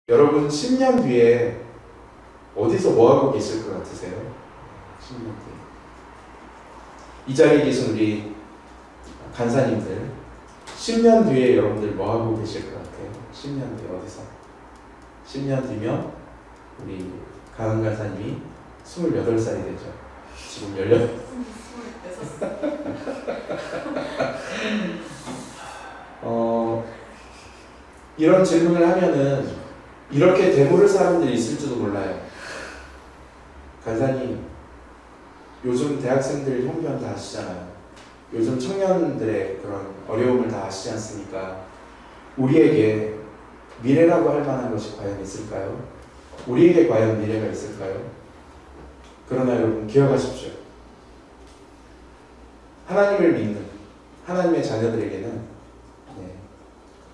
여러분 10년 뒤에 어디서 뭐하고 계실 것 같으세요? 10년 뒤에 이 자리에 계신 우리 간사님들 10년 뒤에 여러분들 뭐하고 계실 것 같아요? 10년 뒤에 어디서? 10년 뒤면 우리 가은 간사님이 28살이 되죠. 지금 18살. 이런 질문을 하면은 이렇게 되물을 사람들이 있을지도 몰라요. 간사님, 요즘 대학생들 형편 다 아시잖아요. 요즘 청년들의 그런 어려움을 다 아시지 않습니까? 우리에게 미래라고 할 만한 것이 과연 있을까요? 우리에게 과연 미래가 있을까요? 그러나 여러분 기억하십시오. 하나님을 믿는 하나님의 자녀들에게는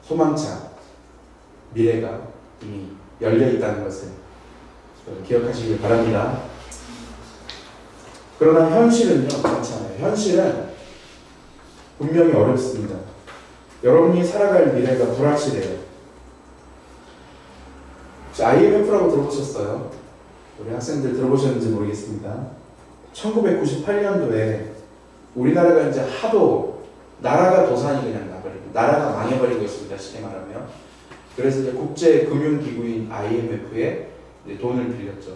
소망차, 미래가 이미 열려있다는 것을 기억하시길 바랍니다. 그러나 현실은요, 그렇잖아요. 현실은 분명히 어렵습니다. 여러분이 살아갈 미래가 불확실해요. 혹시 IMF라고 들어보셨어요? 우리 학생들 들어보셨는지 모르겠습니다. 1998년도에 우리나라가 이제 하도 나라가 도산이 그냥 나버리고 나라가 망해버린 것입니다. 쉽게 말하면. 그래서 이제 국제금융기구인 IMF에 돈을 빌렸죠.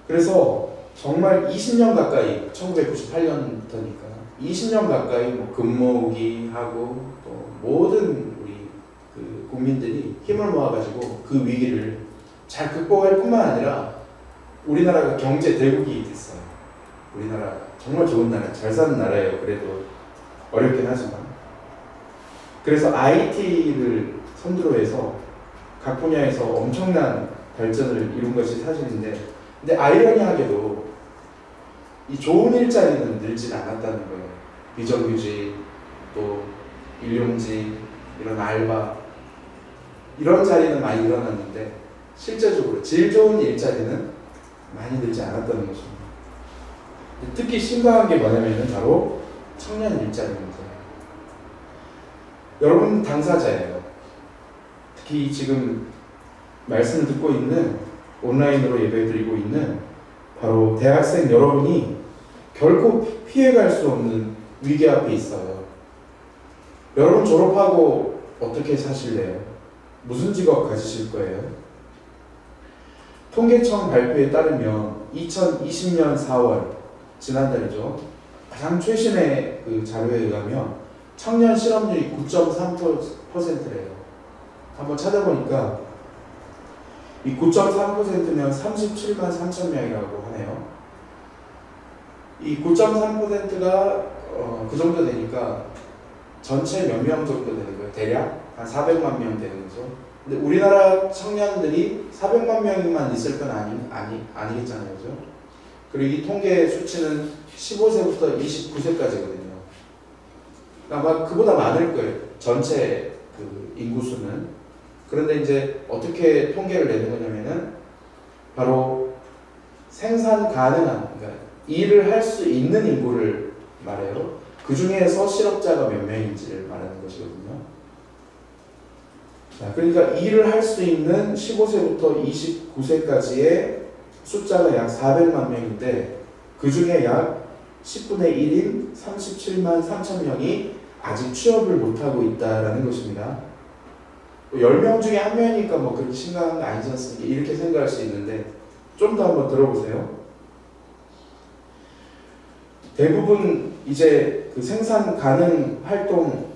그래서 정말 20년 가까이, 1998년부터니까 20년 가까이 뭐 금모으기 하고 또 모든 우리 그 국민들이 힘을 모아가지고 그 위기를 잘 극복할 뿐만 아니라 우리나라가 경제 대국이 됐어요. 우리나라 정말 좋은 나라, 잘 사는 나라예요. 그래도 어렵긴 하지만. 그래서 IT를 선두로 해서 각 분야에서 엄청난 발전을 이룬 것이 사실인데, 근데 아이러니하게도 이 좋은 일자리는 늘지 않았다는 거예요. 비정규직, 또 일용직, 이런 알바, 이런 자리는 많이 일어났는데 실제적으로 질 좋은 일자리는 많이 늘지 않았다는 것입니다. 특히 심각한 게 뭐냐면 바로 청년 일자리입니다. 여러분 당사자예요. 특히 지금 말씀을 듣고 있는, 온라인으로 예배드리고 있는 바로 대학생 여러분이 결코 피해갈 수 없는 위기 앞에 있어요. 여러분 졸업하고 어떻게 사실래요? 무슨 직업 가지실 거예요? 통계청 발표에 따르면 2020년 4월, 지난달이죠. 가장 최신의 그 자료에 의하면 청년 실업률이 9.3%래요. 한번 찾아보니까 이 9.3%면 37만 3천 명이라고 하네요. 이 9.3%가 그 정도 되니까 전체 몇 명 정도 되는 거예요? 대략 한 400만 명 되는 거죠. 근데 우리나라 청년들이 400만 명만 있을 건 아니겠잖아요. 그죠? 그리고 이 통계 수치는 15세부터 29세까지거든요. 아마 그보다 많을 거예요. 전체 그 인구수는. 그런데 이제 어떻게 통계를 내는 거냐면은 바로 생산 가능한, 그러니까 일을 할 수 있는 인구를 말해요. 그 중에서 실업자가 몇 명인지를 말하는 것이거든요. 자, 그러니까 일을 할 수 있는 15세부터 29세까지의 숫자가 약 400만 명인데 그 중에 약 10분의 1인 37만 3천 명이 아직 취업을 못하고 있다는 것입니다. 10명 중에 한 명이니까 뭐 그렇게 심각한 거 아니지 않습니까? 이렇게 생각할 수 있는데 좀 더 한번 들어보세요. 대부분 이제 그 생산 가능 활동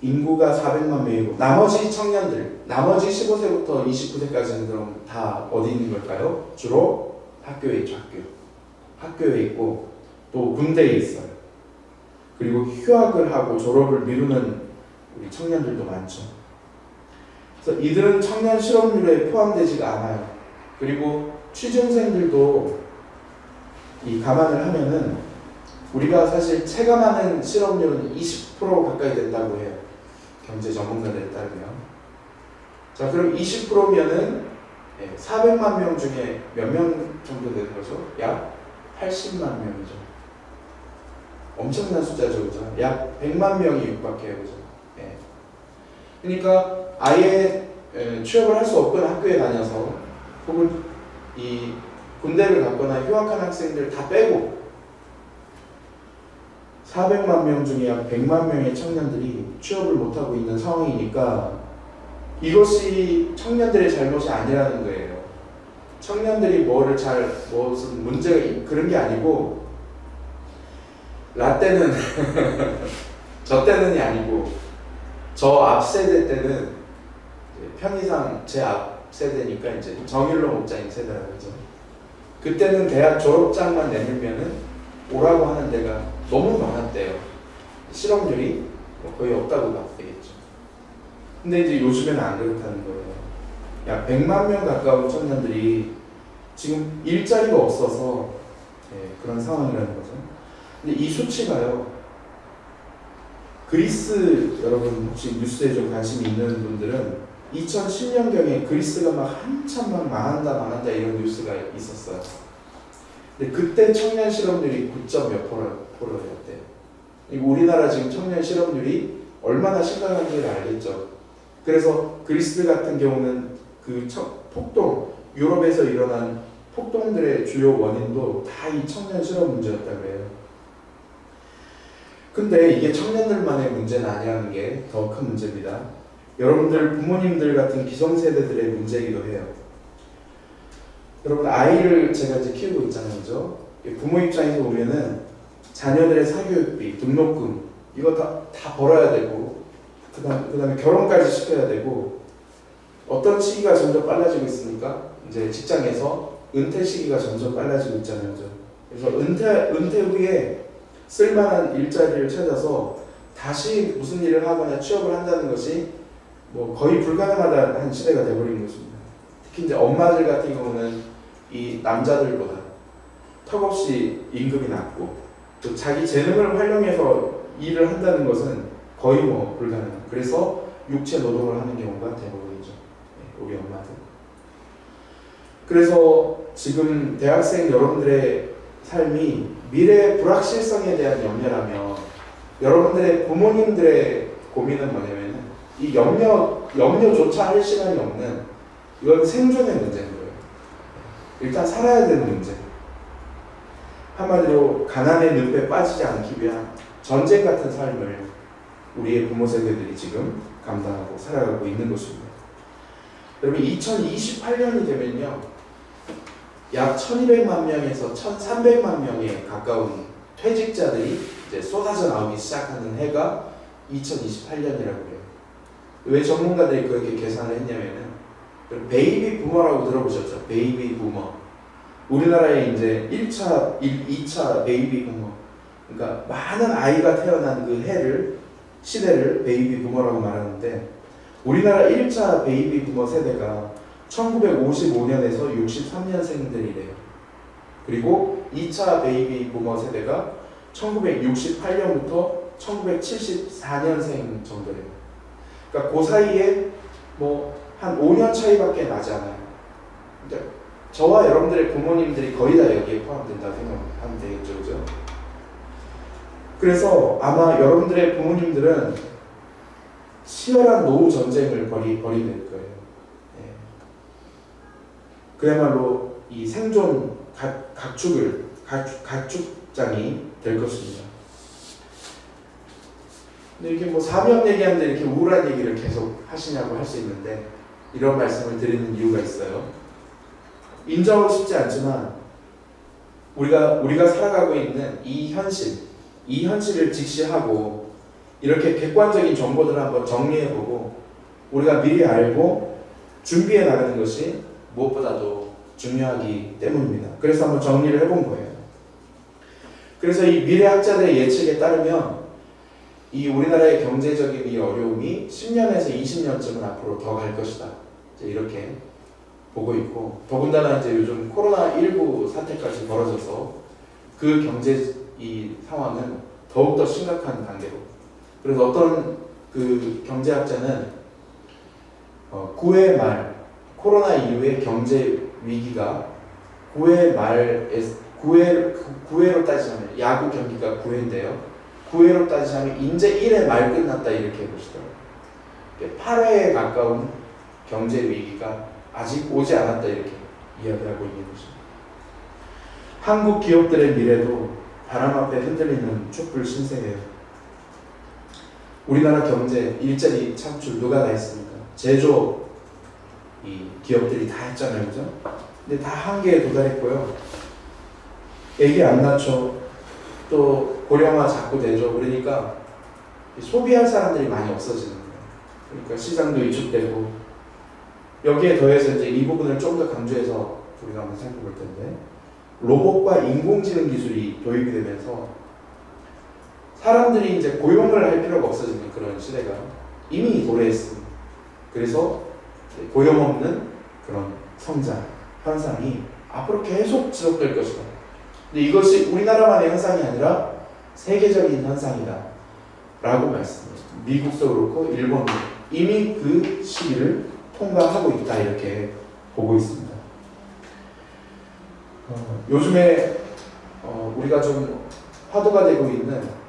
인구가 400만 명이고 나머지 청년들, 나머지 15세부터 29세까지는 그럼 다 어디 있는 걸까요? 주로 학교에 있죠. 학교에 있고 또 군대에 있어요. 그리고 휴학을 하고 졸업을 미루는 우리 청년들도 많죠. 그래서 이들은 청년 실업률에 포함되지가 않아요. 그리고 취준생들도 이 감안을 하면은 우리가 사실 체감하는 실업률은 20% 가까이 된다고 해요. 경제 전문가들에 따르면. 자, 그럼 20%면은 400만 명 중에 몇 명 정도 되는 거죠? 약 80만 명이죠. 엄청난 숫자죠, 그죠? 약 100만 명이 육박해요, 그죠? 그러니까 아예 취업을 할 수 없거나 학교에 다녀서 혹은 이 군대를 갔거나 휴학한 학생들 다 빼고 400만 명 중에 약 100만 명의 청년들이 취업을 못하고 있는 상황이니까 이것이 청년들의 잘못이 아니라는 거예요. 청년들이 무슨 문제가 그런 게 아니고 라떼는 저 때는이 아니고 저 앞 세대 때는 편의상 제 앞 세대니까 이제 정일로 목자인 세대라고 하죠. 그때는 대학 졸업장만 내밀면은 오라고 하는 데가 너무 많았대요. 실업률이 거의 없다고 봐도 되겠죠. 근데 이제 요즘에는 안 그렇다는 거예요. 약 100만 명 가까운 청년들이 지금 일자리가 없어서 그런 상황이라는 거죠. 근데 이 수치가요, 그리스, 여러분 혹시 뉴스에 좀 관심이 있는 분들은 2010년경에 그리스가 막 한참 막 망한다 이런 뉴스가 있었어요. 근데 그때 청년 실업률이 9점 몇 %였대요. 우리나라 지금 청년 실업률이 얼마나 심각한지를 알겠죠. 그래서 그리스 같은 경우는 그 폭동, 유럽에서 일어난 폭동들의 주요 원인도 다 이 청년 실업 문제였다고 해요. 근데 이게 청년들만의 문제는 아니라는 게 더 큰 문제입니다. 여러분들 부모님들 같은 기성세대들의 문제이기도 해요. 여러분 아이를 제가 이제 키우고 있잖아요, 그죠? 부모 입장에서 보면은 자녀들의 사교육비, 등록금 이거 다 벌어야 되고 그다음에 결혼까지 시켜야 되고 어떤 시기가 점점 빨라지고 있으니까 이제 직장에서 은퇴 시기가 점점 빨라지고 있잖아요, 그죠? 그래서 은퇴 후에 쓸만한 일자리를 찾아서 다시 무슨 일을 하거나 취업을 한다는 것이 뭐 거의 불가능하다는 시대가 되어버린 것입니다. 특히 이제 엄마들 같은 경우는 이 남자들보다 턱없이 임금이 낮고 또 자기 재능을 활용해서 일을 한다는 것은 거의 뭐 불가능해요. 그래서 육체 노동을 하는 경우가 대부분이죠. 우리 엄마들. 그래서 지금 대학생 여러분들의 삶이 미래의 불확실성에 대한 염려라면 여러분들의 부모님들의 고민은 뭐냐면은 이 염려조차 할 시간이 없는 이건 생존의 문제인 거예요. 일단 살아야 되는 문제. 한마디로 가난의 늪에 빠지지 않기 위한 전쟁 같은 삶을 우리의 부모 세대들이 지금 감당하고 살아가고 있는 것입니다. 여러분 2028년이 되면요 약 1200만 명에서 1300만 명에 가까운 퇴직자들이 이제 쏟아져 나오기 시작하는 해가 2028년이라고 해요. 왜 전문가들이 그렇게 계산을 했냐면은 베이비 부머라고 들어보셨죠? 베이비 부머. 우리나라에 이제 1차, 2차 베이비 부머. 그러니까 많은 아이가 태어난 그 시대를 베이비 부머라고 말하는데 우리나라 1차 베이비 부머 세대가 1955년에서 63년생들이래요. 그리고 2차 베이비 부머 세대가 1968년부터 1974년생 정도래요. 그러니까 그 사이에 뭐 한 5년 차이밖에 나지 않아요. 그러니까 저와 여러분들의 부모님들이 거의 다 여기에 포함된다 생각하면 되겠죠, 그죠? 그래서 아마 여러분들의 부모님들은 치열한 노후 전쟁을 벌이게 될 거예요. 네. 그야말로 이 생존 가축장이 될 것입니다. 근데 이렇게 뭐 사명 얘기하는데 이렇게 우울한 얘기를 계속 하시냐고 할 수 있는데 이런 말씀을 드리는 이유가 있어요. 인정하고 싶지 않지만 우리가 살아가고 있는 이 현실을 직시하고 이렇게 객관적인 정보들을 한번 정리해보고 우리가 미리 알고 준비해 나가는 것이 무엇보다도 중요하기 때문입니다. 그래서 한번 정리를 해본 거예요. 그래서 이 미래학자들의 예측에 따르면 이 우리나라의 경제적인 이 어려움이 10년에서 20년쯤은 앞으로 더 갈 것이다. 이렇게 보고 있고 더군다나 이제 요즘 코로나19 사태까지 벌어져서 그 경제 이 상황은 더욱더 심각한 단계로 그래서 어떤 그 경제학자는 9회 말 코로나 이후에 경제 위기가 9회 말에 9회로 따지자면 야구 경기가 9회인데요. 9회로 따지자면 이제 1회 말 끝났다 이렇게 보시더라고요. 8회에 가까운 경제 위기가 아직 오지 않았다 이렇게 이야기하고 있는 것입니다. 한국 기업들의 미래도 바람 앞에 흔들리는 촛불 신세예요. 우리나라 경제, 일자리 창출 누가 다 했습니까? 제조업 이 기업들이 다 했잖아요, 그죠? 근데 다 한계에 도달했고요. 애기 안 낳죠. 또 고령화 자꾸 되죠. 그러니까 소비할 사람들이 많이 없어지는 거예요. 그러니까 시장도 위축되고, 여기에 더해서 이제 이 부분을 좀 더 강조해서 우리가 한번 살펴볼 텐데, 로봇과 인공지능 기술이 도입이 되면서 사람들이 이제 고용을 할 필요가 없어지는 그런 시대가 이미 도래했습니다. 그래서 고용 없는 그런 성장 현상이 앞으로 계속 지속될 것이다. 근데 이것이 우리나라만의 현상이 아니라 세계적인 현상이다 라고 말씀드립니다. 미국도 그렇고 일본도 이미 그 시기를 통과하고 있다 이렇게 보고 있습니다. 요즘에 우리가 좀 화두가 되고 있는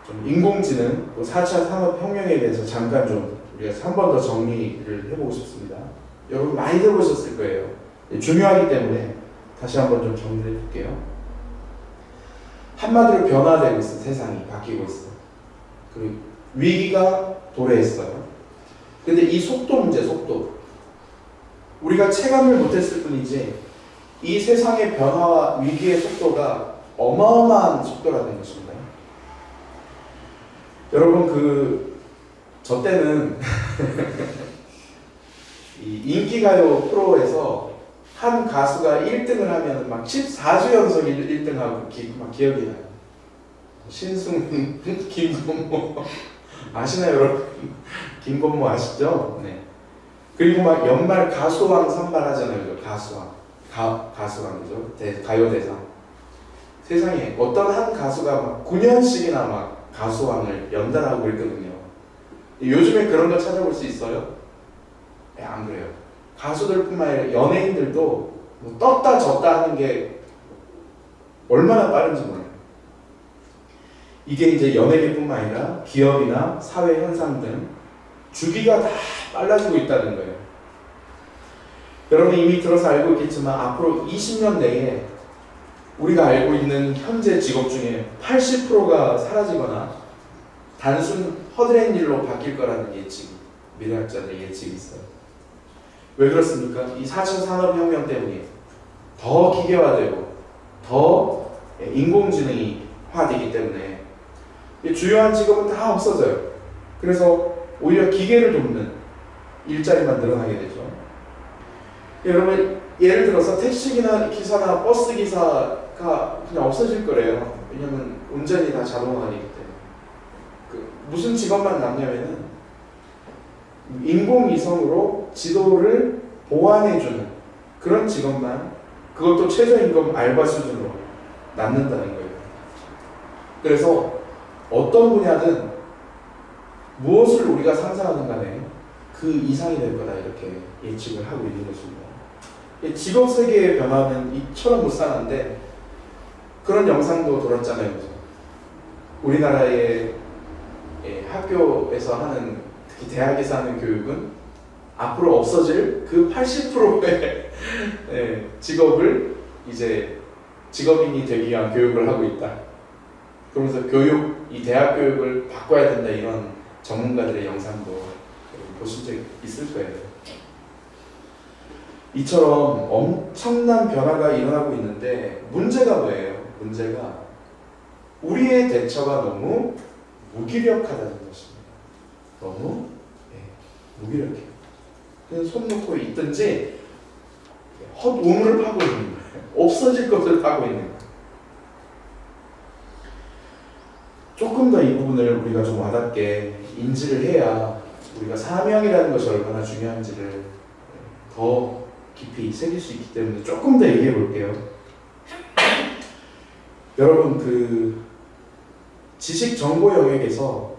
좀 인공지능, 또 4차 산업혁명에 대해서 잠깐 좀 우리가 한 번 더 정리를 해보고 싶습니다. 여러분 많이 들어보셨을 거예요. 중요하기 때문에 다시 한번 좀 정리해 볼게요. 한마디로 변화되고 있어. 세상이 바뀌고 있어. 그리고 위기가 도래했어요. 근데 이 속도 문제, 속도. 우리가 체감을 못했을 뿐이지 이 세상의 변화와 위기의 속도가 어마어마한 속도라는 것입니다. 여러분 저 때는 이 인기가요 프로에서 한 가수가 1등을 하면 막 14주 연속 1등하고 막 기억이 나요. 신승훈, 김건모 아시나요 여러분? 김건모 아시죠? 네. 그리고 막 연말 가수왕 선발하잖아요. 가수왕. 가수왕이죠. 가요대상. 세상에 어떤 한 가수가 막 9년씩이나 막 가수왕을 연달아하고 있거든요. 요즘에 그런 거 찾아볼 수 있어요? 네, 안 그래요. 가수들뿐만 아니라 연예인들도 뭐 떴다 졌다 하는 게 얼마나 빠른지 몰라요. 이게 이제 연예계뿐만 아니라 기업이나 사회 현상 등 주기가 다 빨라지고 있다는 거예요. 여러분이 이미 들어서 알고 있겠지만 앞으로 20년 내에 우리가 알고 있는 현재 직업 중에 80%가 사라지거나 단순 허드렛 일로 바뀔 거라는 예측이, 미래학자들의 예측이 있어요. 왜 그렇습니까? 이 4차 산업혁명 때문에 더 기계화되고 더 인공지능이 화되기 때문에 주요한 직업은 다 없어져요. 그래서 오히려 기계를 돕는 일자리만 늘어나게 되죠. 여러분 예를 들어서 택시기나 기사나 버스 기사가 그냥 없어질 거래요. 왜냐면 운전이 다 자동화되기 때문에. 무슨 직업만 남냐면은 인공위성으로 지도를 보완해주는 그런 직업만, 그것도 최저임금 알바 수준으로 남는다는 거예요. 그래서 어떤 분야든 무엇을 우리가 상상하는 간에 그 이상이 될 거다 이렇게 예측을 하고 있는 것입니다. 직업 세계의 변화는 이처럼 무쌍한데 그런 영상도 돌았잖아요. 우리나라의 학교에서 하는, 특히 대학에서 하는 교육은 앞으로 없어질 그 80%의 직업을 이제 직업인이 되기 위한 교육을 하고 있다. 그러면서 이 대학 교육을 바꿔야 된다, 이런 전문가들의 영상도 보신 적 있을 거예요. 이처럼 엄청난 변화가 일어나고 있는데 문제가 뭐예요? 문제가 우리의 대처가 너무 무기력하다는 것입니다. 너무 무기력해요. 그냥 손 놓고 있든지 헛우물을 파고 있는 거예요. 없어질 것을 파고 있는 거예요. 조금 더 이 부분을 우리가 좀 와닿게 인지를 해야 우리가 사명이라는 것이 얼마나 중요한지를 더 깊이 새길 수 있기 때문에 조금 더 얘기해 볼게요. 여러분 지식 정보 영역에서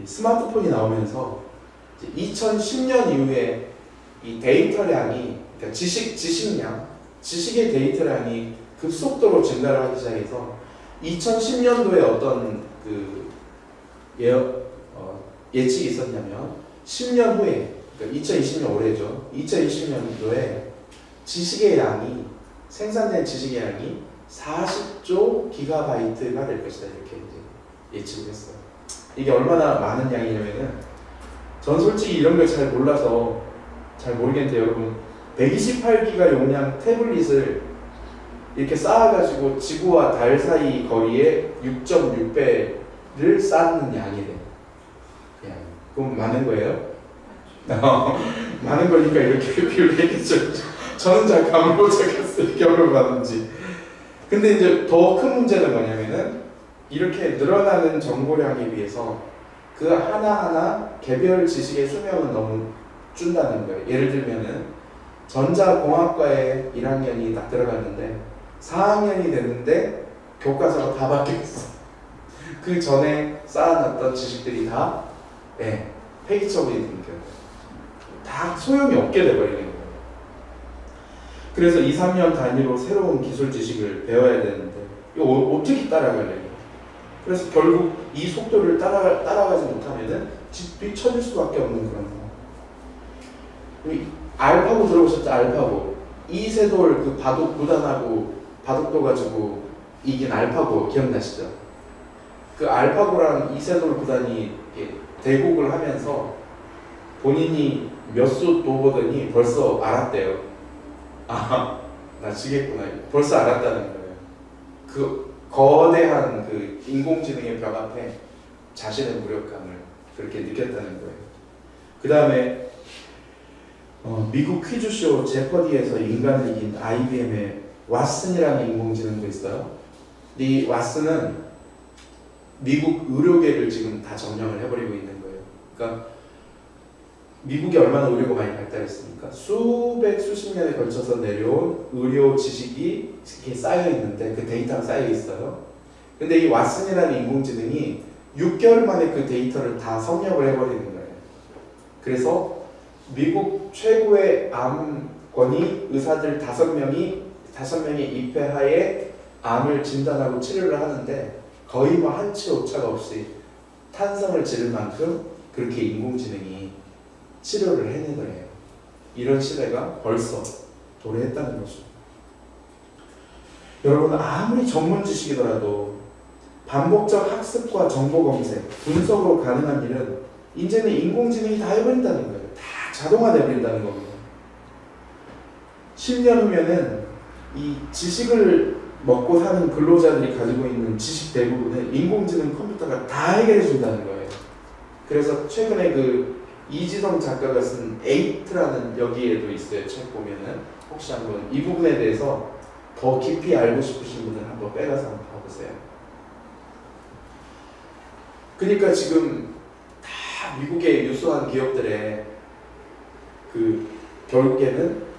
스마트폰이 나오면서 2010년 이후에 이 데이터량이, 그러니까 지식량, 지식의 데이터량이 급속도로 증가를 하기 시작해서 2010년도에 어떤 예측이 있었냐면 10년 후에, 2020년 올해죠. 2020년도에 지식의 양이 생산된 지식의 양이 40조 기가바이트가 될 것이다 이렇게 이제 예측을 했어요. 이게 얼마나 많은 양이냐면은 전 솔직히 이런 걸 잘 몰라서 잘 모르겠는데 여러분 128기가 용량 태블릿을 이렇게 쌓아가지고 지구와 달 사이 거리에 6.6배를 쌓는 양이래요. 그냥 그럼 많은 거예요? 많은 거니까 이렇게 비유를 했겠죠. 저는 잘 감을 못 잡겠어요. 결론을 받은지. 근데 이제 더 큰 문제는 뭐냐면은 이렇게 늘어나는 정보량에 비해서 그 하나하나 개별 지식의 수명은 너무 준다는 거예요. 예를 들면은 전자공학과에 1학년이 딱 들어갔는데 4학년이 됐는데 교과서가 다 바뀌었어. 그 전에 쌓아놨던 지식들이 다 폐기처분이 되는 거예요. 다 소용이 없게 돼버리는 거예요. 그래서 2, 3년 단위로 새로운 기술 지식을 배워야 되는데 이거 어떻게 따라가려고? 그래서 결국 이 속도를 따라가지 못하면은 뒤처질 수밖에 없는 그런 상황. 알파고 들어보셨죠? 알파고. 이세돌 그 바둑 무단하고 바둑도 가지고 이긴 알파고 기억나시죠? 그 알파고랑 이세돌 구단이 대국을 하면서 본인이 몇 수 도보더니 벌써 알았대요. 아, 나 지겠구나. 벌써 알았다는 거예요. 그 거대한 그 인공지능의 벽 앞에 자신의 무력감을 그렇게 느꼈다는 거예요. 그 다음에 미국 퀴즈쇼 제퍼디에서 인간을 이긴 IBM의 왓슨이라는 인공지능도 있어요. 이 왓슨은 미국 의료계를 지금 다 점령을 해버리고 있는 거예요. 그러니까 미국이 얼마나 의료가 많이 발달했습니까? 수십 년에 걸쳐서 내려온 의료 지식이 이렇게 쌓여 있는데 그 데이터가 쌓여 있어요. 근데 이 왓슨이라는 인공지능이 6개월 만에 그 데이터를 다 섭렵을 해버리는 거예요. 그래서 미국 최고의 암권위 의사들 5명이 입회하에 암을 진단하고 치료를 하는데 거의 뭐 한치 오차가 없이 탄성을 지를 만큼 그렇게 인공지능이 치료를 해내더래요. 이런 시대가 벌써 도래했다는 거죠. 여러분 아무리 전문 지식이더라도 반복적 학습과 정보 검색, 분석으로 가능한 일은 이제는 인공지능이 다 해버린다는 거예요. 다 자동화되어버린다는 겁니다. 10년 후면은 이 지식을 먹고 사는 근로자들이 가지고 있는 지식 대부분을 인공지능 컴퓨터가 다 해결해 준다는 거예요. 그래서 최근에 그 이지성 작가가 쓴 에이트라는 여기에도 있어요. 책 보면은 혹시 한번 이 부분에 대해서 더 깊이 알고 싶으신 분들 한번 빼가서 한번 봐보세요. 그러니까 지금 다 미국의 유수한 기업들의 그 결국에는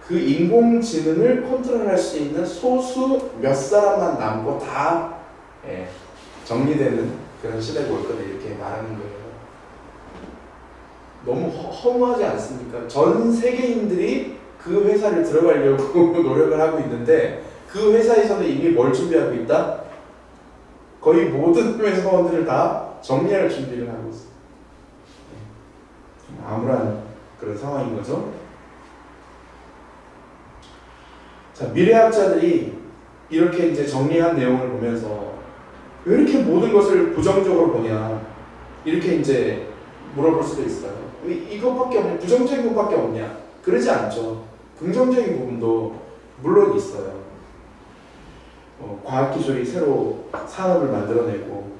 그 인공지능을 컨트롤할 수 있는 소수 몇 사람만 남고 다 정리되는 그런 시대가 올 거다 이렇게 말하는 거예요. 너무 허무하지 않습니까? 전 세계인들이 그 회사를 들어가려고 노력을 하고 있는데 그 회사에서는 이미 뭘 준비하고 있다? 거의 모든 회사원들을 다 정리할 준비를 하고 있어요. 암울한 그런 상황인 거죠. 자, 미래학자들이 이렇게 이제 정리한 내용을 보면서 왜 이렇게 모든 것을 부정적으로 보냐 이렇게 이제 물어볼 수도 있어요. 왜 이것밖에 없냐? 부정적인 것밖에 없냐? 그러지 않죠. 긍정적인 부분도 물론 있어요. 과학기술이 새로 산업을 만들어내고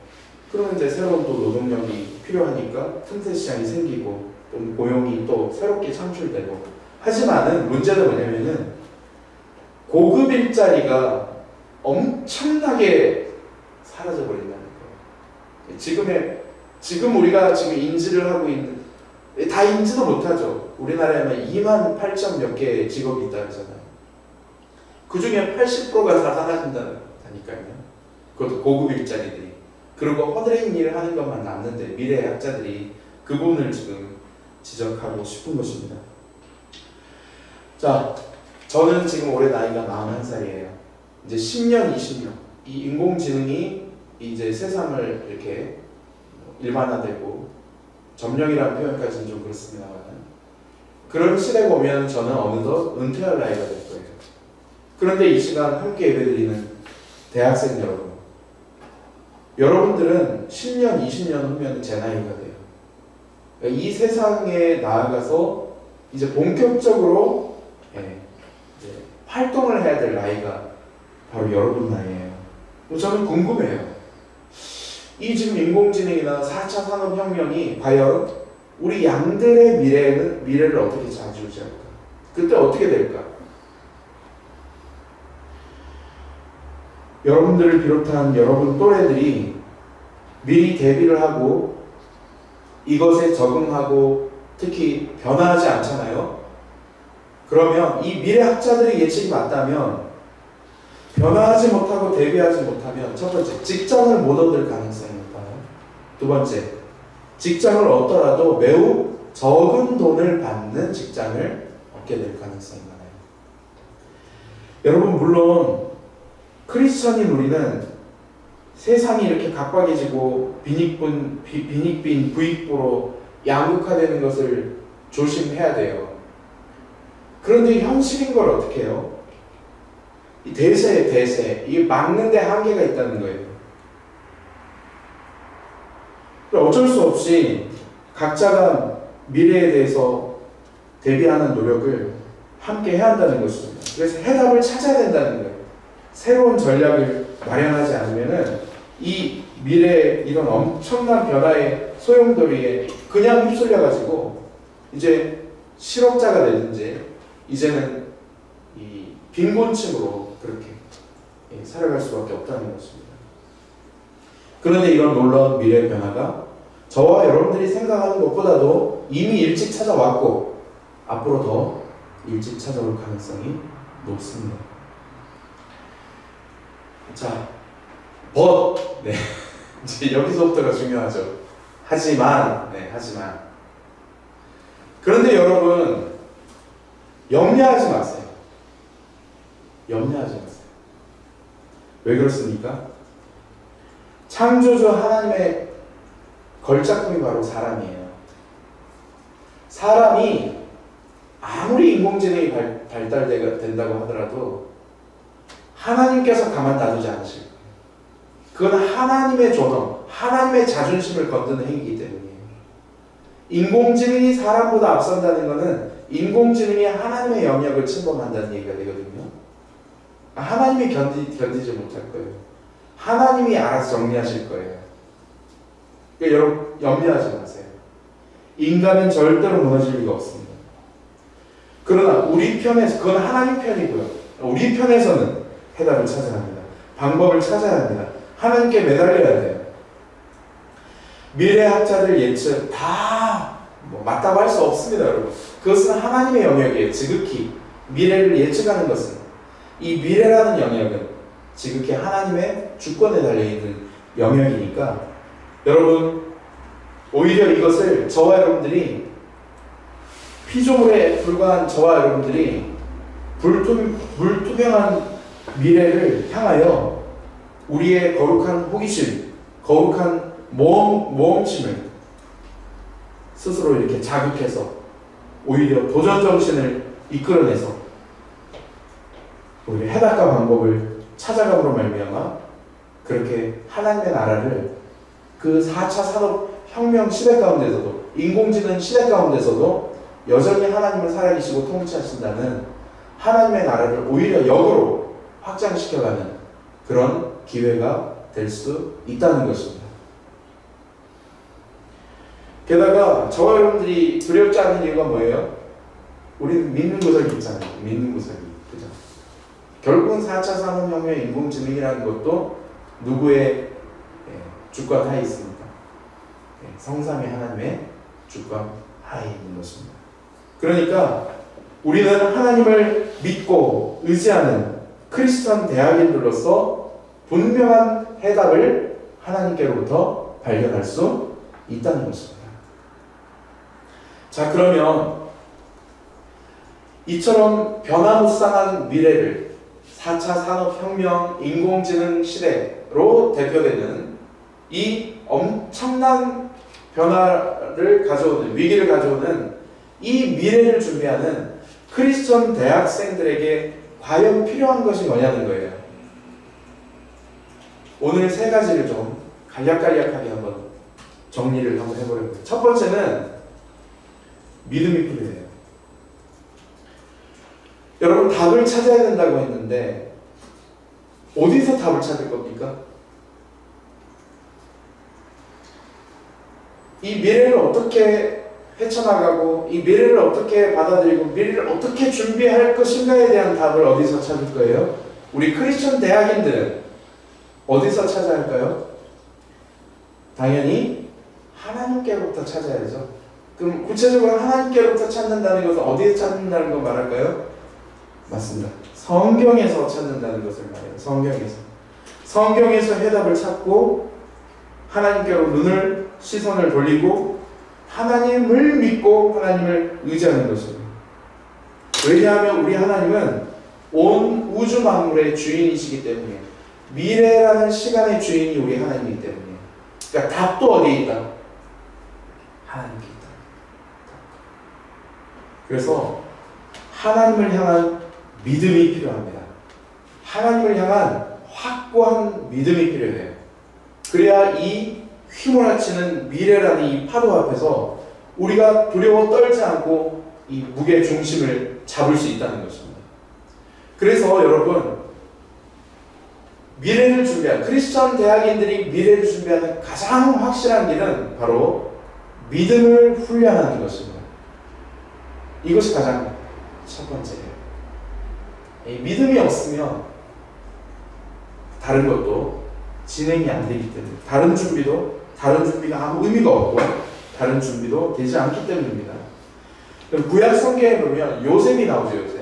그러면 이제 새로운 또 노동력이 필요하니까 틈새 시장이 생기고 또 고용이 또 새롭게 창출되고 하지만은 문제는 뭐냐면은 고급 일자리가 엄청나게 사라져버린다는 거예요. 지금 우리가 지금 인지를 하고 있는 다 인지도 못하죠. 우리나라에만 2만 8천 몇 개의 직업이 있다 그러잖아요. 그 중에 80%가 다 사라진다니까요. 그것도 고급 일자리들이. 그리고 허드렛 일을 하는 것만 남는데 미래학자들이 그 부분을 지금 지적하고 싶은 것입니다. 자, 저는 지금 올해 나이가 41살이에요. 이제 10년, 20년 이 인공지능이 이제 세상을 이렇게 일반화되고 점령이라는 표현까지는 좀 그렇습니다만 그런 시대가 오면 저는 어느덧 은퇴할 나이가 될 거예요. 그런데 이 시간 함께 예배드리는 대학생 여러분, 여러분들은 10년, 20년 후면 제 나이가 돼요. 그러니까 이 세상에 나아가서 이제 본격적으로 이제 활동을 해야 될 나이가 바로 여러분 나이예요. 저는 궁금해요. 이 지금 인공지능이나 4차 산업혁명이 과연 우리 양들의 미래를 어떻게 좌지우지할까? 그때 어떻게 될까? 여러분들을 비롯한 여러분 또래들이 미리 대비를 하고 이것에 적응하고 특히 변화하지 않잖아요. 그러면 이 미래학자들의 예측이 맞다면 변화하지 못하고 대비하지 못하면 첫 번째, 직장을 못 얻을 가능성이 높아요. 두 번째, 직장을 얻더라도 매우 적은 돈을 받는 직장을 얻게 될 가능성이 많아요. 여러분, 물론 크리스천인 우리는 세상이 이렇게 각박해지고 빈익빈 부익부로 양극화되는 것을 조심해야 돼요. 그런데 현실인 걸 어떻게 해요? 이 대세, 이게 막는데 한계가 있다는 거예요. 어쩔 수 없이 각자가 미래에 대해서 대비하는 노력을 함께 해야 한다는 것입니다. 그래서 해답을 찾아야 된다는 거예요. 새로운 전략을 마련하지 않으면은 이 미래의 이런 엄청난 변화의 소용돌이에 그냥 휩쓸려가지고 이제 실업자가 되든지 이제는 이 빈곤층으로 그렇게 살아갈 수밖에 없다는 것입니다. 그런데 이런 놀라운 미래의 변화가 저와 여러분들이 생각하는 것보다도 이미 일찍 찾아왔고 앞으로 더 일찍 찾아올 가능성이 높습니다. 자, 네. 이제 여기서부터가 중요하죠. 하지만. 그런데 여러분, 염려하지 마세요. 왜 그렇습니까? 창조주 하나님의 걸작품이 바로 사람이에요. 사람이 아무리 인공지능이 발달된다고 하더라도 하나님께서 가만 놔두지 않으실 거예요. 그건 하나님의 존엄, 하나님의 자존심을 건드는 행위이기 때문이에요. 인공지능이 사람보다 앞선다는 것은 인공지능이 하나님의 영역을 침범한다는 얘기가 되거든요. 하나님이 견디지 못할 거예요. 하나님이 알아서 정리하실 거예요. 그러니까 여러분 염려하지 마세요. 인간은 절대로 무너질 리가 없습니다. 그러나 우리 편에서, 그건 하나님 편이고요. 우리 편에서는 해답을 찾아야 합니다. 방법을 찾아야 합니다. 하나님께 매달려야 돼요. 미래학자들 예측 다 맞다고 할 수 없습니다, 여러분. 그것은 하나님의 영역이에요. 지극히 미래를 예측하는 것은, 이 미래라는 영역은 지극히 하나님의 주권에 달려있는 영역이니까 여러분, 오히려 이것을 저와 여러분들이, 피조물에 불과한 저와 여러분들이 불투명한 미래를 향하여 우리의 거룩한 호기심, 거룩한 모험심을 스스로 이렇게 자극해서 오히려 도전정신을 이끌어내서 오히려 해답과 방법을 찾아감으로 말미암아 그렇게 하나님의 나라를 그 4차 산업혁명 시대 가운데서도, 인공지능 시대 가운데서도 여전히 하나님을 살아계시고 통치하신다는 하나님의 나라를 오히려 역으로 확장시켜가는 그런 기회가 될 수 있다는 것입니다. 게다가 저와 여러분들이 두렵지 않은 이유가 뭐예요? 우리는 믿는 구석이 있잖아요. 믿는 구석이. 그죠? 결국은 4차 산업혁명 인공지능이라는 것도 누구의 주권 하에 있습니까? 성삼위 하나님의 주권 하에 있는 것입니다. 그러니까 우리는 하나님을 믿고 의지하는 크리스천 대학인들로서 분명한 해답을 하나님께로부터 발견할 수 있다는 것입니다. 자, 그러면 이처럼 변화무쌍한 미래를 4차 산업혁명 인공지능 시대로 대표되는 이 엄청난 변화를 가져오는, 위기를 가져오는 이 미래를 준비하는 크리스천 대학생들에게 과연 필요한 것이 뭐냐는 거예요. 오늘 세 가지를 좀 간략간략하게 한번 정리를 한번 해보려고 해요. 첫 번째는 믿음이 필요해요. 여러분, 답을 찾아야 된다고 했는데 어디서 답을 찾을 겁니까? 이 미래를 어떻게 헤쳐나가고 이 미래를 어떻게 받아들이고 미래를 어떻게 준비할 것인가에 대한 답을 어디서 찾을 거예요? 우리 크리스천 대학인들은 어디서 찾아야 할까요? 당연히 하나님께로부터 찾아야죠. 그럼 구체적으로 하나님께로부터 찾는다는 것은 어디에 찾는다는 거 말할까요? 맞습니다. 성경에서 찾는다는 것을 말해요. 성경에서 해답을 찾고 하나님께로 시선을 돌리고 하나님을 믿고 하나님을 의지하는 것입니다. 왜냐하면 우리 하나님은 온 우주 만물의 주인이시기 때문에, 미래라는 시간의 주인이 우리 하나님이기 때문에. 그러니까 답도 어디에 있다? 하나님께 있다. 그래서 하나님을 향한 믿음이 필요합니다. 하나님을 향한 확고한 믿음이 필요해요. 그래야 이 휘몰아치는 미래라는 이 파도 앞에서 우리가 두려워 떨지 않고 이 무게 중심을 잡을 수 있다는 것입니다. 그래서 여러분, 미래를 준비하는, 크리스천 대학인들이 미래를 준비하는 가장 확실한 길은 바로 믿음을 훈련하는 것입니다. 이것이 가장 첫 번째예요. 이 믿음이 없으면 다른 것도 진행이 안 되기 때문에, 다른 준비가 아무 의미가 없고 다른 준비도 되지 않기 때문입니다. 그럼 구약 성경에 보면 요셉이 나오죠.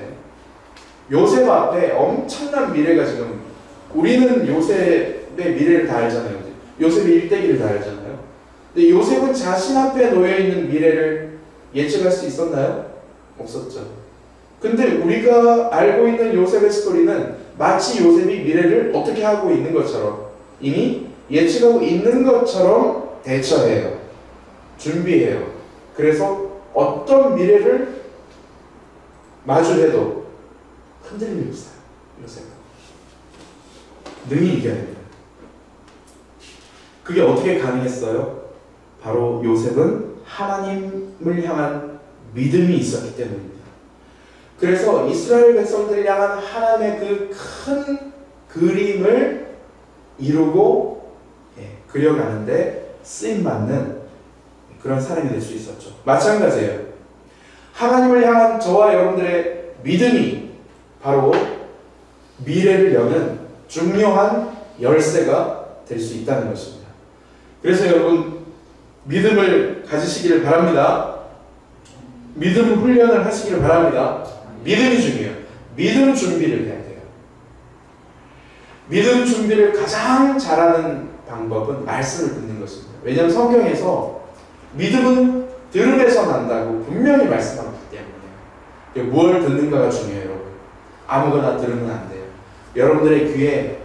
요셉 앞에 엄청난 미래가 지금, 우리는 요셉의 미래를 다 알잖아요. 요셉의 일대기를 다 알잖아요. 근데 요셉은 자신 앞에 놓여있는 미래를 예측할 수 있었나요? 없었죠. 근데 우리가 알고 있는 요셉의 스토리는 마치 요셉이 미래를 어떻게 하고 있는 것처럼, 이미 예측하고 있는 것처럼 대처해요. 준비해요. 그래서 어떤 미래를 마주해도 흔들림이 없어요. 요셉은 능히 이겨야 됩니다. 그게 어떻게 가능했어요? 바로 요셉은 하나님을 향한 믿음이 있었기 때문입니다. 그래서 이스라엘 백성들을 향한 하나님의 그 큰 그림을 이루고 그려가는데 쓰임받는 그런 사람이 될 수 있었죠. 마찬가지예요. 하나님을 향한 저와 여러분들의 믿음이 바로 미래를 여는 중요한 열쇠가 될 수 있다는 것입니다. 그래서 여러분, 믿음을 가지시기를 바랍니다. 믿음 훈련을 하시기를 바랍니다. 믿음이 중요해요. 믿음 준비를 해야 돼요. 믿음 준비를 가장 잘하는 방법은 말씀을 듣는 것입니다. 왜냐하면 성경에서 믿음은 들음에서 난다고 분명히 말씀하기 때문에 무엇을 듣는가가 중요해요. 여러분, 아무거나 들으면 안 돼요. 여러분들의 귀에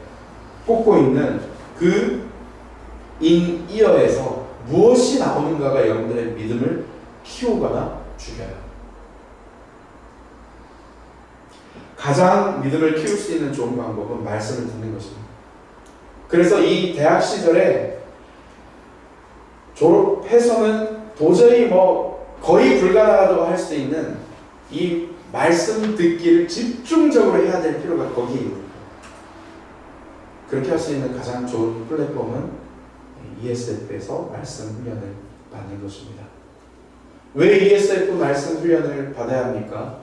꽂고 있는 그 인이어에서 무엇이 나오는가가 여러분들의 믿음을 키우거나 죽여요. 가장 믿음을 키울 수 있는 좋은 방법은 말씀을 듣는 것입니다. 그래서 이 대학 시절에 졸업해서는 도저히 거의 불가능하다고 할 수 있는 이 말씀 듣기를 집중적으로 해야 될 필요가 거기에 있습니다. 그렇게 할 수 있는 가장 좋은 플랫폼은 ESF에서 말씀 훈련을 받는 것입니다. 왜 ESF 말씀 훈련을 받아야 합니까?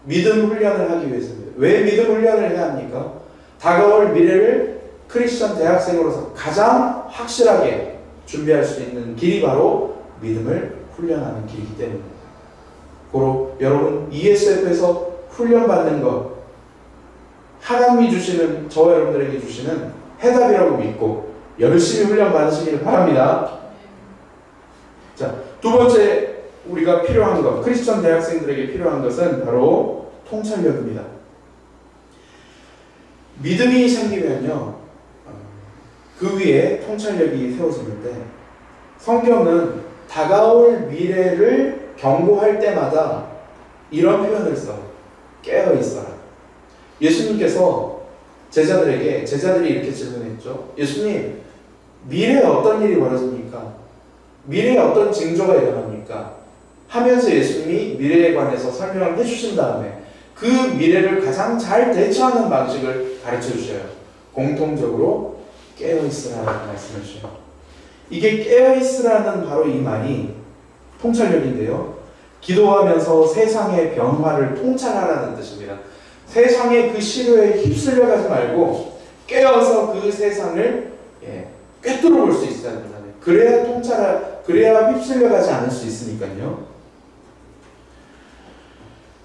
믿음 훈련을 하기 위해서입니다. 왜 믿음 훈련을 해야 합니까? 다가올 미래를 크리스천 대학생으로서 가장 확실하게 준비할 수 있는 길이 바로 믿음을 훈련하는 길이기 때문입니다. 고로 여러분, ESF에서 훈련받는 것, 하나님이 주시는, 저와 여러분들에게 주시는 해답이라고 믿고 열심히 훈련 받으시기를 바랍니다. 자, 두 번째 우리가 필요한 것, 크리스천 대학생들에게 필요한 것은 바로 통찰력입니다. 믿음이 생기면요, 그 위에 통찰력이 세워지는데, 성경은 다가올 미래를 경고할 때마다 이런 표현을 써요. 깨어 있어라. 예수님께서 제자들이 이렇게 질문했죠. 예수님, 미래에 어떤 일이 벌어집니까? 미래에 어떤 징조가 일어납니까? 하면서 예수님이 미래에 관해서 설명을 해주신 다음에 그 미래를 가장 잘 대처하는 방식을 가르쳐 주셔요. 공통적으로 깨어있으라는 말씀을 주셔요. 이게 깨어있으라는 바로 이 말이 통찰력인데요. 기도하면서 세상의 변화를 통찰하라는 뜻입니다. 세상의 그 시류에 휩쓸려가지 말고 깨어서 그 세상을 꿰뚫어 볼 수 있어야 된다. 그래야 휩쓸려가지 않을 수 있으니까요.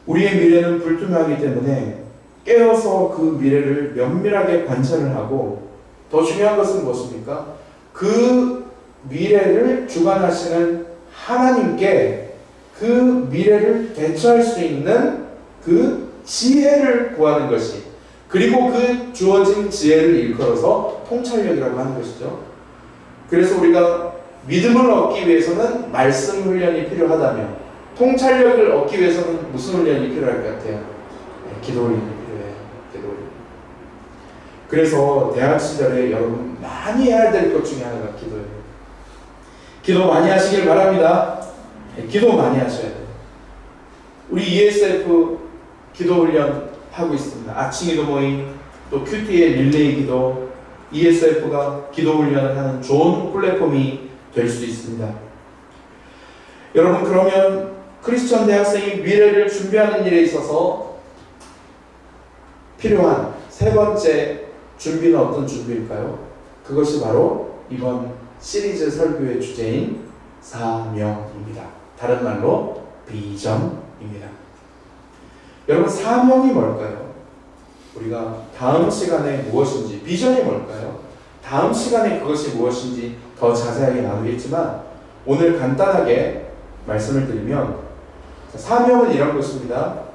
우리의 미래는 불투명하기 때문에 깨어서 그 미래를 면밀하게 관찰을 하고, 더 중요한 것은 무엇입니까? 그 미래를 주관하시는 하나님께 그 미래를 대처할 수 있는 그 지혜를 구하는 것이, 그리고 그 주어진 지혜를 일컬어서 통찰력이라고 하는 것이죠. 그래서 우리가 믿음을 얻기 위해서는 말씀 훈련이 필요하다면, 통찰력을 얻기 위해서는 무슨 훈련이 필요할 것 같아요? 기도 훈련이 필요해요. 기도 훈련. 그래서 대학 시절에 여러분 많이 해야 될 것 중에 하나가 기도예요. 기도 많이 하시길 바랍니다. 기도 많이 하셔야 돼요. 우리 ESF 기도 훈련 하고 있습니다. 아침 기도 모임, 또 큐티의 릴레이 기도, ESF가 기도 훈련을 하는 좋은 플랫폼이 될 수 있습니다. 여러분, 그러면 크리스천 대학생이 미래를 준비하는 일에 있어서 필요한 세 번째 준비는 어떤 준비일까요? 그것이 바로 이번 시리즈 설교의 주제인 사명입니다. 다른 말로 비전입니다. 여러분, 사명이 뭘까요? 우리가 다음 시간에 무엇인지, 비전이 뭘까요? 다음 시간에 그것이 무엇인지 더 자세하게 나누겠지만, 오늘 간단하게 말씀을 드리면, 사명은 이런 것입니다.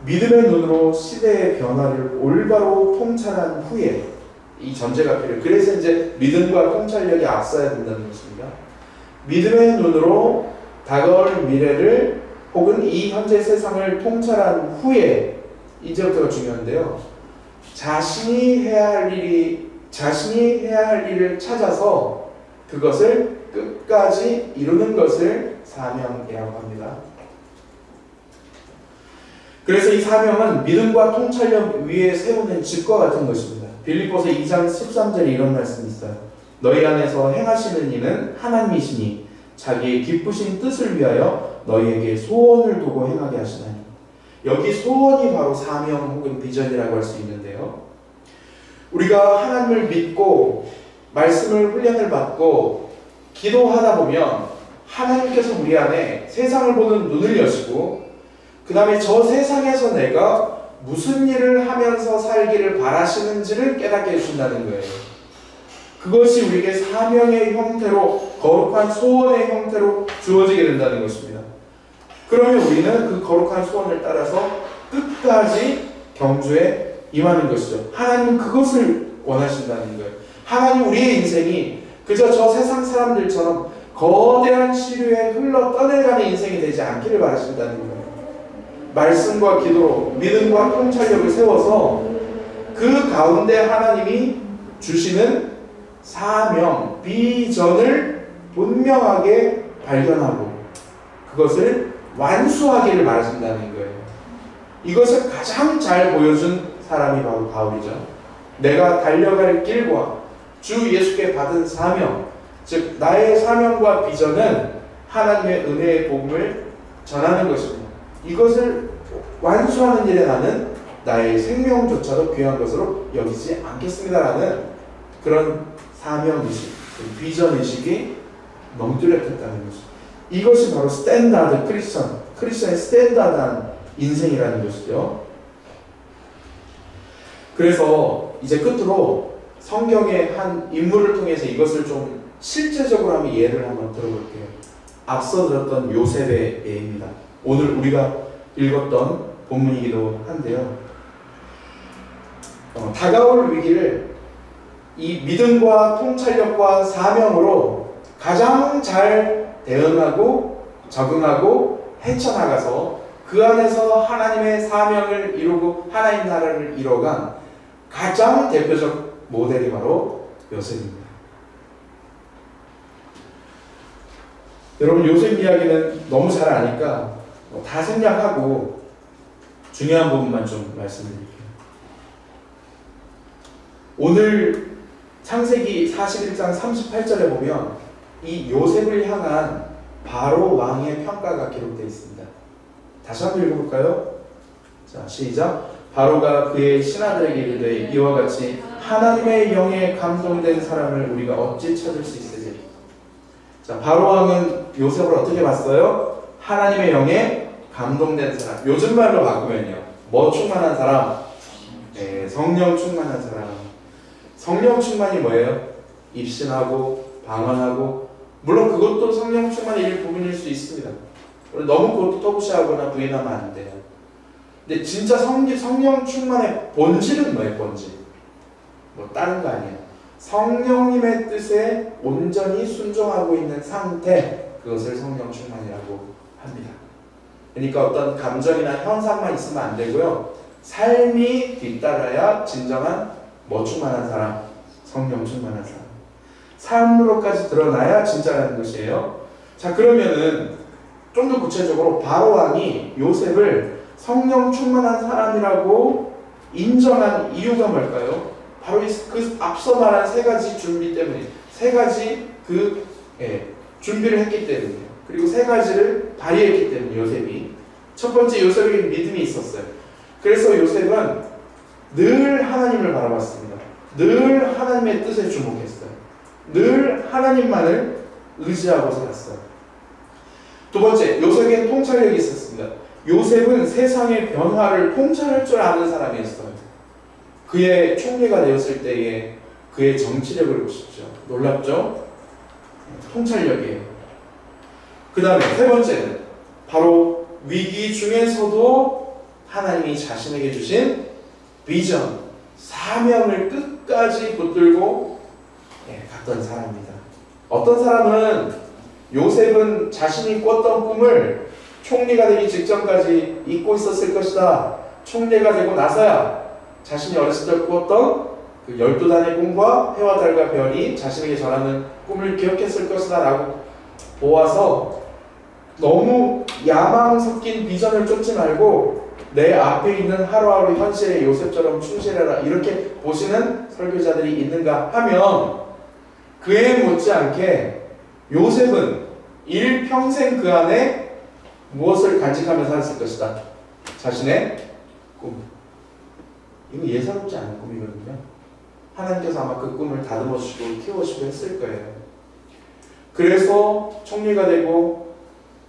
믿음의 눈으로 시대의 변화를 올바로 통찰한 후에, 이 전제가 필요해요. 그래서 이제 믿음과 통찰력이 앞서야 된다는 것입니다. 믿음의 눈으로 다가올 미래를 혹은 이 현재 세상을 통찰한 후에, 이제부터가 중요한데요. 자신이 해야 할 일을 찾아서 그것을 끝까지 이루는 것을 사명이라고 합니다. 그래서 이 사명은 믿음과 통찰력 위에 세우는 집과 같은 것입니다. 빌립보서 2장 13절에 이런 말씀이 있어요. 너희 안에서 행하시는 이는 하나님이시니 자기의 기쁘신 뜻을 위하여 너희에게 소원을 두고 행하게 하시나니. 여기 소원이 바로 사명 혹은 비전이라고 할 수 있는데요. 우리가 하나님을 믿고 말씀을 훈련을 받고 기도하다 보면 하나님께서 우리 안에 세상을 보는 눈을 여시고, 그 다음에 저 세상에서 내가 무슨 일을 하면서 살기를 바라시는지를 깨닫게 해주신다는 거예요. 그것이 우리에게 사명의 형태로, 거룩한 소원의 형태로 주어지게 된다는 것입니다. 그러면 우리는 그 거룩한 소원을 따라서 끝까지 경주에 임하는 것이죠. 하나님은 그것을 원하신다는 거예요. 하나님, 우리의 인생이 그저 저 세상 사람들처럼 거대한 시류에 흘러 떠내려가는 인생이 되지 않기를 바라신다는 거예요. 말씀과 기도로 믿음과 통찰력을 세워서 그 가운데 하나님이 주시는 사명, 비전을 분명하게 발견하고 그것을 완수하기를 바라신다는 거예요. 이것을 가장 잘 보여준 사람이 바로 바울이죠. 내가 달려갈 길과 주 예수께 받은 사명, 즉 나의 사명과 비전은 하나님의 은혜의 복음을 전하는 것입니다. 이것을 완수하는 일에 나는 나의 생명조차도 귀한 것으로 여기지 않겠습니다라는 그런 사명의식, 비전의식이 너무 뚜렷했다는 것이죠. 이것이 바로 스탠다드 크리스천의 스탠다드한 인생이라는 것이죠. 그래서 이제 끝으로 성경의 한 인물을 통해서 이것을 좀 실제적으로 한번 예를 한번 들어볼게요. 앞서 들었던 요셉의 예입니다. 오늘 우리가 읽었던 본문이기도 한데요. 다가올 위기를 이 믿음과 통찰력과 사명으로 가장 잘 대응하고 적응하고 헤쳐나가서 그 안에서 하나님의 사명을 이루고 하나님 나라를 이뤄간 가장 대표적 모델이 바로 요셉입니다. 여러분, 요셉 이야기는 너무 잘 아니까 다 생략하고 중요한 부분만 좀 말씀드릴게요. 오늘 창세기 41장 38절에 보면 이 요셉을 향한 바로 왕의 평가가 기록되어 있습니다. 다시 한번 읽어볼까요? 자, 시작. 바로가 그의 신하들에게 이르되 이와 같이 하나님의 영에 감동된 사람을 우리가 어찌 찾을 수 있으리. 자, 바로 왕은 요셉을 어떻게 봤어요? 하나님의 영에 감동된 사람. 요즘 말로 바꾸면요, 뭐 충만한 사람? 네, 성령 충만한 사람. 성령 충만이 뭐예요? 입신하고 방언하고, 물론 그것도 성령 충만의 일부분일 수 있습니다. 너무 그것도 터부시하거나 부인하면 안 돼요. 근데 진짜 성령 충만의 본질은 뭐예요? 본질. 뭐 다른 거 아니에요. 성령님의 뜻에 온전히 순종하고 있는 상태, 그것을 성령 충만이라고 합니다. 그러니까 어떤 감정이나 현상만 있으면 안 되고요, 삶이 뒤따라야 진정한 뭐 충만한 사람? 성령 충만한 사람. 삶으로까지 드러나야 진짜라는 것이에요. 자, 그러면은 좀 더 구체적으로 바로 왕이 요셉을 성령 충만한 사람이라고 인정한 이유가 뭘까요? 바로 그 앞서 말한 세 가지 준비 때문에, 세 가지 준비를 했기 때문이에요. 그리고 세 가지를 발휘했기 때문에 요셉이. 첫 번째, 요셉에게 믿음이 있었어요. 그래서 요셉은 늘 하나님을 바라봤습니다. 늘 하나님의 뜻에 주목했어요. 늘 하나님만을 의지하고 살았어요. 두 번째, 요셉에게 통찰력이 있었습니다. 요셉은 세상의 변화를 통찰할 줄 아는 사람이었어요. 그의 총리가 되었을 때의 그의 정치력을 보십시오. 놀랍죠? 통찰력이에요. 그 다음에 세 번째는 바로 위기 중에서도 하나님이 자신에게 주신 비전, 사명을 끝까지 붙들고 갔던 사람입니다. 어떤 사람은, 요셉은 자신이 꿨던 꿈을 총리가 되기 직전까지 잊고 있었을 것이다. 총리가 되고 나서야 자신이 어렸을 때 꿨던 그 12단의 꿈과 해와 달과 별이 자신에게 전하는 꿈을 기억했을 것이다 라고 보아서 너무 야망 섞인 비전을 쫓지 말고 내 앞에 있는 하루하루 현실에 요셉처럼 충실해라, 이렇게 보시는 설교자들이 있는가 하면, 그에 못지않게 요셉은 일평생 그 안에 무엇을 간직하며 살았을 것이다? 자신의 꿈. 이거 예사롭지 않은 꿈이거든요. 하나님께서 아마 그 꿈을 다듬어주시고 키워주시고 했을 거예요. 그래서 총리가 되고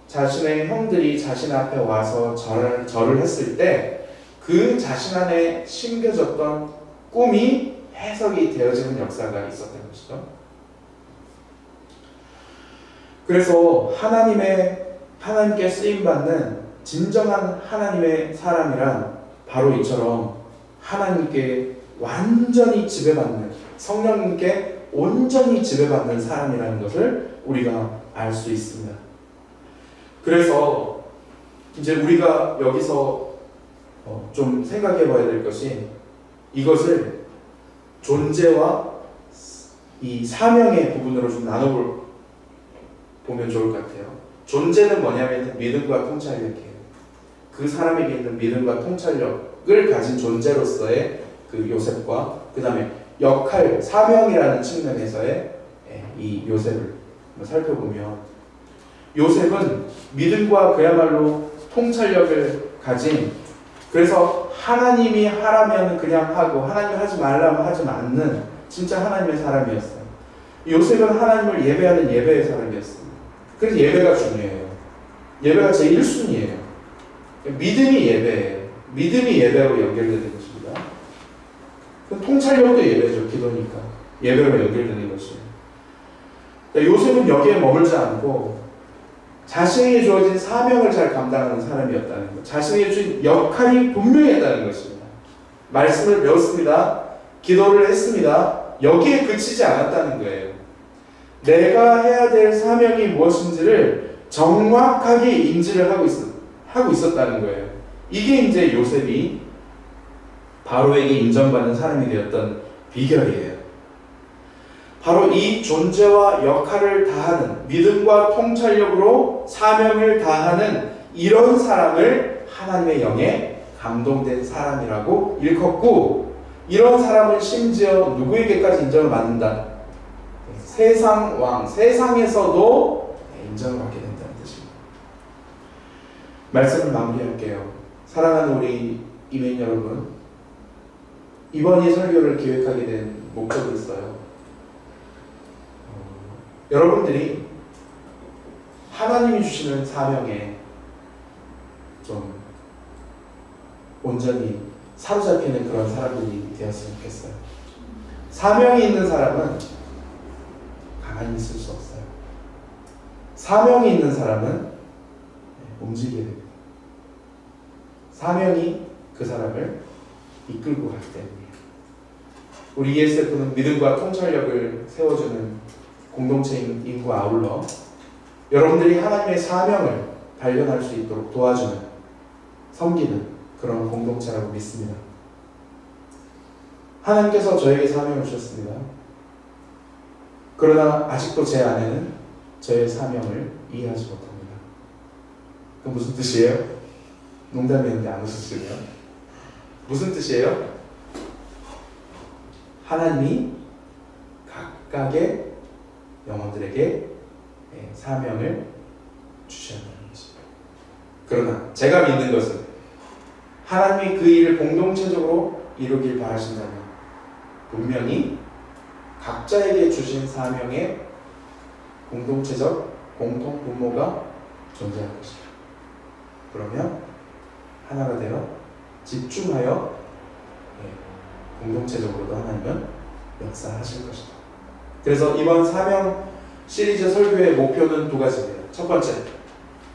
자신의 형들이 자신 앞에 와서 절을 했을 때 그 자신 안에 심겨졌던 꿈이 해석이 되어지는 역사가 있었던 것이죠. 그래서 하나님께 쓰임받는 진정한 하나님의 사람이란 바로 이처럼 하나님께 완전히 지배받는, 성령님께 온전히 지배받는 사람이라는 것을 우리가 알 수 있습니다. 그래서 이제 우리가 여기서 좀 생각해 봐야 될 것이, 이것을 존재와 이 사명의 부분으로 좀 나눠보면 좋을 것 같아요. 존재는 뭐냐면 믿음과 통찰력이에요. 그 사람에게 있는 믿음과 통찰력을 가진 존재로서의 그 요셉과, 그 다음에 역할, 사명이라는 측면에서의 이 요셉을 살펴보면, 요셉은 믿음과 그야말로 통찰력을 가진, 그래서 하나님이 하라면 그냥 하고 하나님이 하지 말라면 하지 않는 진짜 하나님의 사람이었어요. 요셉은 하나님을 예배하는 예배의 사람이었습니다. 그래서 예배가 중요해요. 예배가 제 1순위예요. 믿음이 예배예요. 믿음이 예배하고 연결되는 것입니다. 통찰력도 예배죠. 기도니까. 예배로 연결되는 것이에요. 요셉은 여기에 머물지 않고 자신에게 주어진 사명을 잘 감당하는 사람이었다는 것, 자신에게 주어진 역할이 분명했다는 것입니다. 말씀을 배웠습니다. 기도를 했습니다. 여기에 그치지 않았다는 거예요. 내가 해야 될 사명이 무엇인지를 정확하게 인지를 하고 있었다는 거예요. 이게 이제 요셉이 바로에게 인정받는 사람이 되었던 비결이에요. 바로 이 존재와 역할을 다하는, 믿음과 통찰력으로 사명을 다하는 이런 사람을 하나님의 영에 감동된 사람이라고 일컫고, 이런 사람은 심지어 누구에게까지 인정을 받는다? 세상 왕, 세상에서도 인정을 받게 된다는 뜻입니다. 말씀을 마무리할게요. 사랑하는 우리 이민 여러분, 이번 이 설교를 기획하게 된 목적이 있어요. 여러분들이 하나님이 주시는 사명에 좀 온전히 사로잡히는 그런 사람들이 되었으면 좋겠어요. 사명이 있는 사람은 가만히 있을 수 없어요. 사명이 있는 사람은 움직이게 됩니다. 사명이 그 사람을 이끌고 가기 때문이에요. 우리 ESF는 믿음과 통찰력을 세워주는 공동체임과 아울러 여러분들이 하나님의 사명을 발견할 수 있도록 도와주는, 섬기는 그런 공동체라고 믿습니다. 하나님께서 저에게 사명을 주셨습니다. 그러나 아직도 제 안에는 저의 사명을 이해하지 못합니다. 그 무슨 뜻이에요? 농담이었는데 안 웃으시네요. 무슨 뜻이에요? 하나님이 각각의 영혼들에게 사명을 주셨다는 것입니다. 그러나 제가 믿는 것은 하나님이 그 일을 공동체적으로 이루길 바라신다면 분명히 각자에게 주신 사명의 공동체적 공통 분모가 존재할 것이다. 그러면 하나가 되어 집중하여 공동체적으로도 하나님은 역사하실 것이다. 그래서 이번 사명 시리즈 설교의 목표는 두 가지입니다. 첫 번째,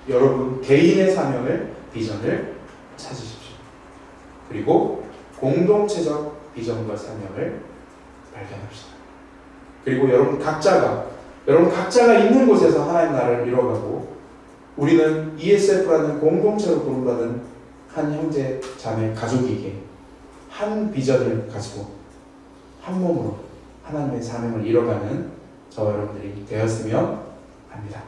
여러분 개인의 사명을, 비전을 찾으십시오. 그리고 공동체적 비전과 사명을 발견합시다. 그리고 여러분 각자가 있는 곳에서 하나님 나라를 이뤄가고, 우리는 ESF라는 공동체로 부름받은 한 형제 자매 가족이기에 한 비전을 가지고 한 몸으로 하나님의 사명을 이뤄가는 저와 여러분들이 되었으면 합니다.